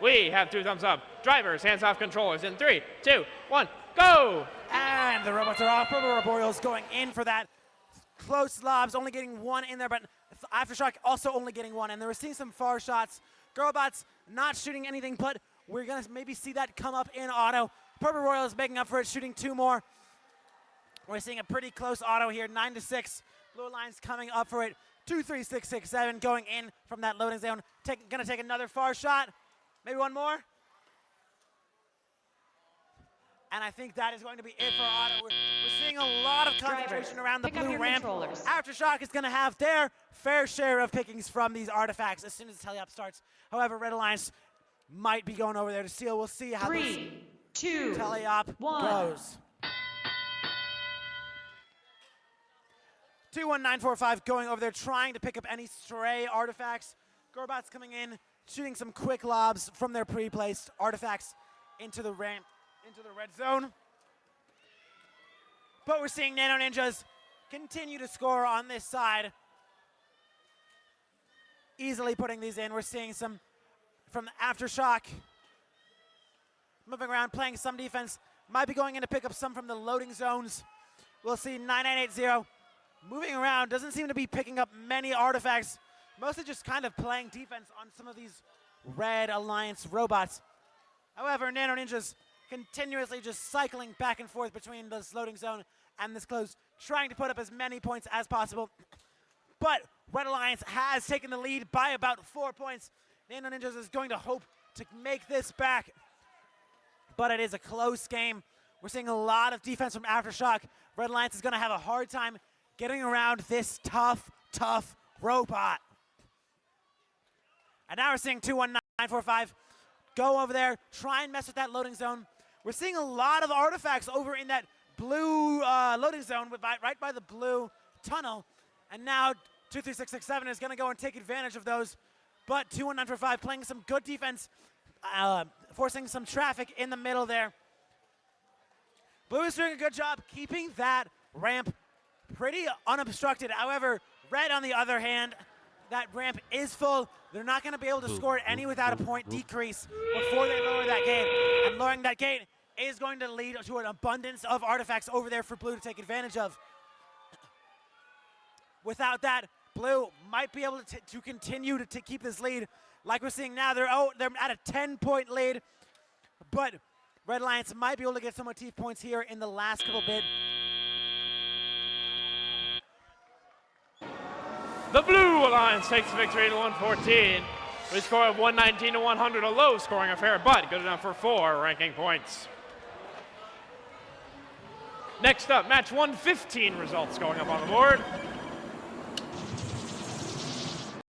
We have 2 thumbs up. Drivers, hands off controllers in 3, 2, 1, go! And the robots are off. Purple Arboreals going in for that. Close lobs, only getting 1 in there, but Aftershock also only getting 1. And they were seeing some far shots. Girlbots not shooting anything, but we're going to maybe see that come up in auto. Purple Royal is making up for it, shooting 2 more. We're seeing a pretty close auto here, 9-6. Blue Alliance coming up for it. 2, 3, 6, 6, 7 going in from that loading zone. Gonna take another far shot. Maybe one more. And I think that is going to be it for auto. We're seeing a lot of concentration around the blue ramp. Aftershock is going to have their fair share of pickings from these artifacts as soon as the teleop starts. However, Red Alliance might be going over there to steal. We'll see how this teleop goes. 21945 going over there, trying to pick up any stray artifacts. Gorbot's coming in, shooting some quick lobs from their pre-placed artifacts into the ramp, into the red zone. But we're seeing Nano Ninjas continue to score on this side. Easily putting these in. We're seeing some from the Aftershock. Moving around, playing some defense. Might be going in to pick up some from the loading zones. We'll see 9980. Moving around, doesn't seem to be picking up many artifacts. Mostly just kind of playing defense on some of these Red Alliance robots. However, Nano Ninjas continuously just cycling back and forth between this loading zone and this close, trying to put up as many points as possible. But Red Alliance has taken the lead by about 4 points. Nano Ninjas is going to hope to make this back. But it is a close game. We're seeing a lot of defense from Aftershock. Red Alliance is going to have a hard time getting around this tough robot. And now we're seeing 21945 go over there, try and mess with that loading zone. We're seeing a lot of artifacts over in that blue loading zone right by the blue tunnel. And now 23667 is going to go and take advantage of those. But 21945 playing some good defense, forcing some traffic in the middle there. Blue is doing a good job keeping that ramp pretty unobstructed. However, Red, on the other hand, that ramp is full. They're not going to be able to score any without a point decrease before they lower that gate. And lowering that gate is going to lead to an abundance of artifacts over there for Blue to take advantage of. Without that, Blue might be able to continue to keep this lead. Like we're seeing now, they're at a 10-point lead. But Red Alliance might be able to get some motif points here in the last couple bit. The Blue Alliance takes the victory to 114. We score of 119 to 100, a low scoring affair, but good enough for 4 ranking points. Next up, match 115 results going up on the board.